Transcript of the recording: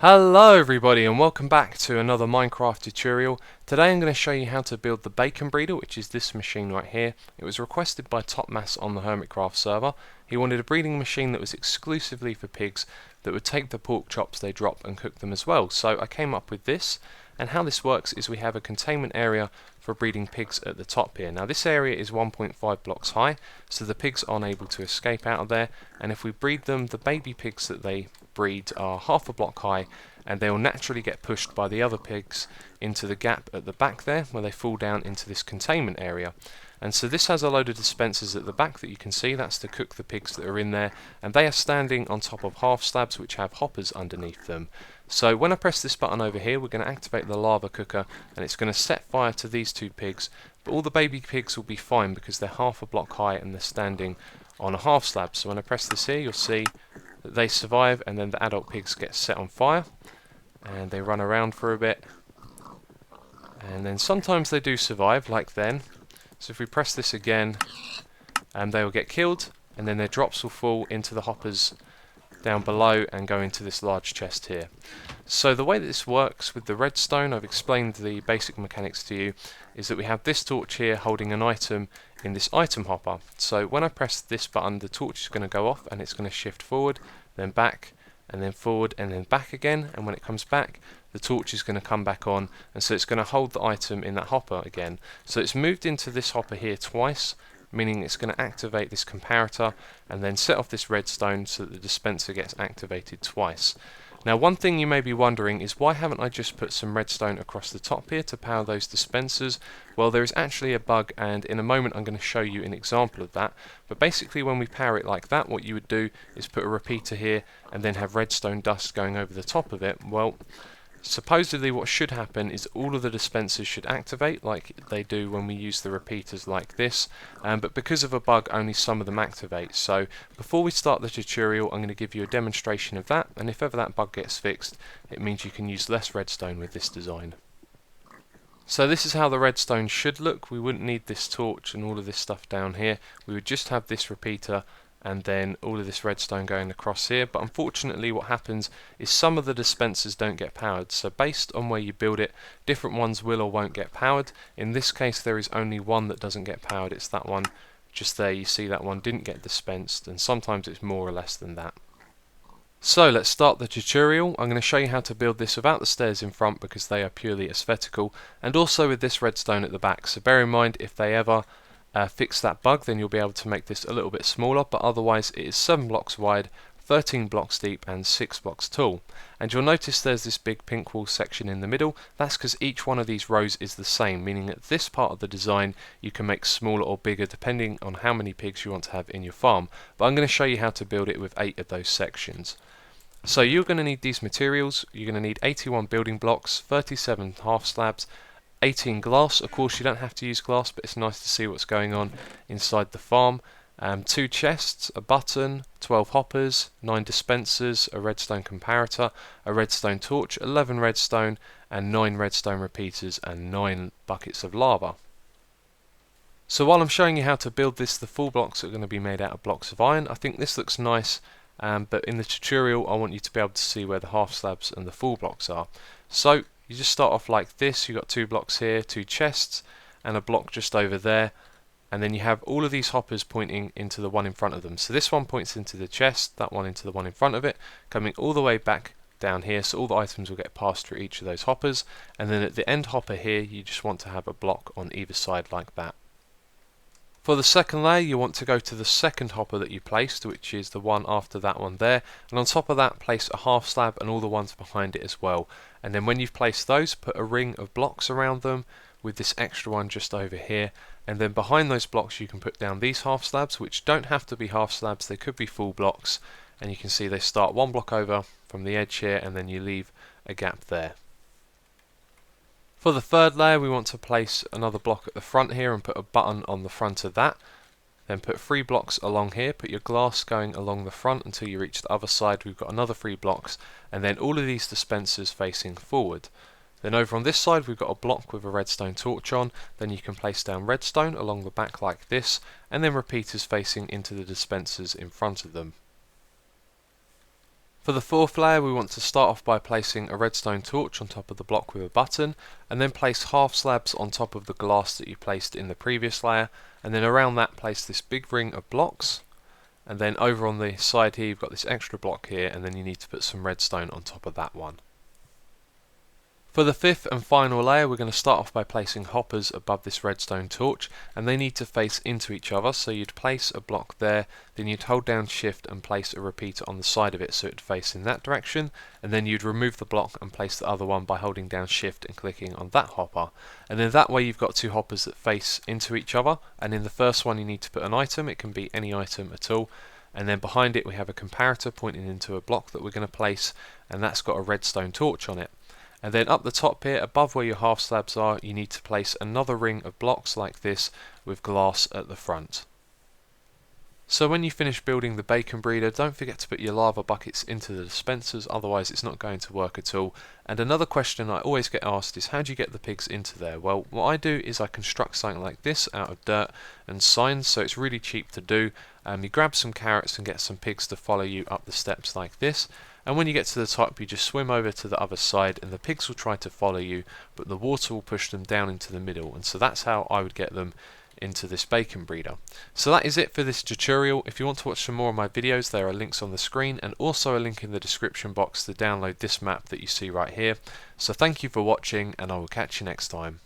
Hello everybody and welcome back to another Minecraft tutorial. Today I'm going to show you how to build the bacon breeder, which is this machine right here. It was requested by Topmas on the Hermitcraft server. He wanted a breeding machine that was exclusively for pigs that would take the pork chops they drop and cook them as well. So I came up with this, and how this works is we have a containment area for breeding pigs at the top here. Now this area is 1.5 blocks high, so the pigs aren't able to escape out of there, and if we breed them, the baby pigs that they breed are half a block high, and they will naturally get pushed by the other pigs into the gap at the back there where they fall down into this containment area. And so this has a load of dispensers at the back that you can see. That's to cook the pigs that are in there, and they are standing on top of half slabs which have hoppers underneath them. So when I press this button over here, we're going to activate the lava cooker, and it's going to set fire to these two pigs, but all the baby pigs will be fine because they're half a block high and they're standing on a half slab. So when I press this here, you'll see that they survive, and then the adult pigs get set on fire and they run around for a bit, and then sometimes they do survive, like then. So if we press this again, they will get killed, and then their drops will fall into the hoppers down below and go into this large chest here. So the way that this works with the redstone, I've explained the basic mechanics to you, is that we have this torch here holding an item in this item hopper. So when I press this button, the torch is going to go off and it's going to shift forward, then back, and then forward, and then back again, and when it comes back, the torch is going to come back on, and so it's going to hold the item in that hopper again. So it's moved into this hopper here twice, meaning it's going to activate this comparator and then set off this redstone so that the dispenser gets activated twice. Now one thing you may be wondering is, why haven't I just put some redstone across the top here to power those dispensers? Well, there is actually a bug, and in a moment I'm going to show you an example of that. But basically when we power it like that, what you would do is put a repeater here and then have redstone dust going over the top of it. Well, supposedly what should happen is all of the dispensers should activate like they do when we use the repeaters like this, but because of a bug only some of them activate. So before we start the tutorial, I'm going to give you a demonstration of that, and if ever that bug gets fixed, it means you can use less redstone with this design. So this is how the redstone should look. We wouldn't need this torch and all of this stuff down here. We would just have this repeater and then all of this redstone going across here. But unfortunately what happens is some of the dispensers don't get powered. So based on where you build it, different ones will or won't get powered. In this case there is only one that doesn't get powered. It's that one just there. You see that one didn't get dispensed, and sometimes it's more or less than that. So let's start the tutorial. I'm going to show you how to build this without the stairs in front because they are purely aesthetical, and also with this redstone at the back. So bear in mind, if they ever fix that bug, then you'll be able to make this a little bit smaller, but otherwise it is 7 blocks wide, 13 blocks deep and 6 blocks tall. And you'll notice there's this big pink wall section in the middle. That's because each one of these rows is the same, meaning that this part of the design you can make smaller or bigger depending on how many pigs you want to have in your farm. But I'm going to show you how to build it with 8 of those sections. So you're going to need these materials. You're going to need 81 building blocks, 37 half slabs, 18 glass. Of course you don't have to use glass, but it's nice to see what's going on inside the farm. 2 chests, a button, 12 hoppers, 9 dispensers, a redstone comparator, a redstone torch, 11 redstone, and 9 redstone repeaters, and 9 buckets of lava. So while I'm showing you how to build this, the full blocks are going to be made out of blocks of iron. I think this looks nice, but in the tutorial I want you to be able to see where the half slabs and the full blocks are. So you just start off like this. You've got 2 blocks here, 2 chests, and a block just over there, and then you have all of these hoppers pointing into the one in front of them. So this one points into the chest, that one into the one in front of it, coming all the way back down here, so all the items will get passed through each of those hoppers, and then at the end hopper here you just want to have a block on either side like that. For the second layer, you want to go to the second hopper that you placed, which is the one after that one there, and on top of that place a half slab and all the ones behind it as well. And then when you've placed those, put a ring of blocks around them with this extra one just over here, and then behind those blocks you can put down these half slabs, which don't have to be half slabs, they could be full blocks, and you can see they start 1 block over from the edge here, and then you leave a gap there. For the third layer we want to place another block at the front here and put a button on the front of that. Then put 3 blocks along here, put your glass going along the front until you reach the other side. We've got another 3 blocks, and then all of these dispensers facing forward. Then over on this side we've got a block with a redstone torch on. Then you can place down redstone along the back like this, and then repeaters facing into the dispensers in front of them. For the fourth layer, we want to start off by placing a redstone torch on top of the block with a button, and then place half slabs on top of the glass that you placed in the previous layer, and then around that place this big ring of blocks, and then over on the side here you've got this extra block here, and then you need to put some redstone on top of that one. For the fifth and final layer, we're going to start off by placing hoppers above this redstone torch, and they need to face into each other. So you'd place a block there, then you'd hold down shift and place a repeater on the side of it so it'd face in that direction, and then you'd remove the block and place the other one by holding down shift and clicking on that hopper. And then that way you've got two hoppers that face into each other, and in the first one you need to put an item. It can be any item at all. And then behind it we have a comparator pointing into a block that we're going to place, and that's got a redstone torch on it. And then up the top here, above where your half slabs are, you need to place another ring of blocks like this with glass at the front. So when you finish building the bacon breeder, don't forget to put your lava buckets into the dispensers, otherwise it's not going to work at all. And another question I always get asked is, how do you get the pigs into there? Well, what I do is I construct something like this out of dirt and signs, so it's really cheap to do. You grab some carrots and get some pigs to follow you up the steps like this. And when you get to the top, you just swim over to the other side, and the pigs will try to follow you, but the water will push them down into the middle. And so that's how I would get them into this bacon breeder. So that is it for this tutorial. If you want to watch some more of my videos, there are links on the screen, and also a link in the description box to download this map that you see right here. So thank you for watching, and I will catch you next time.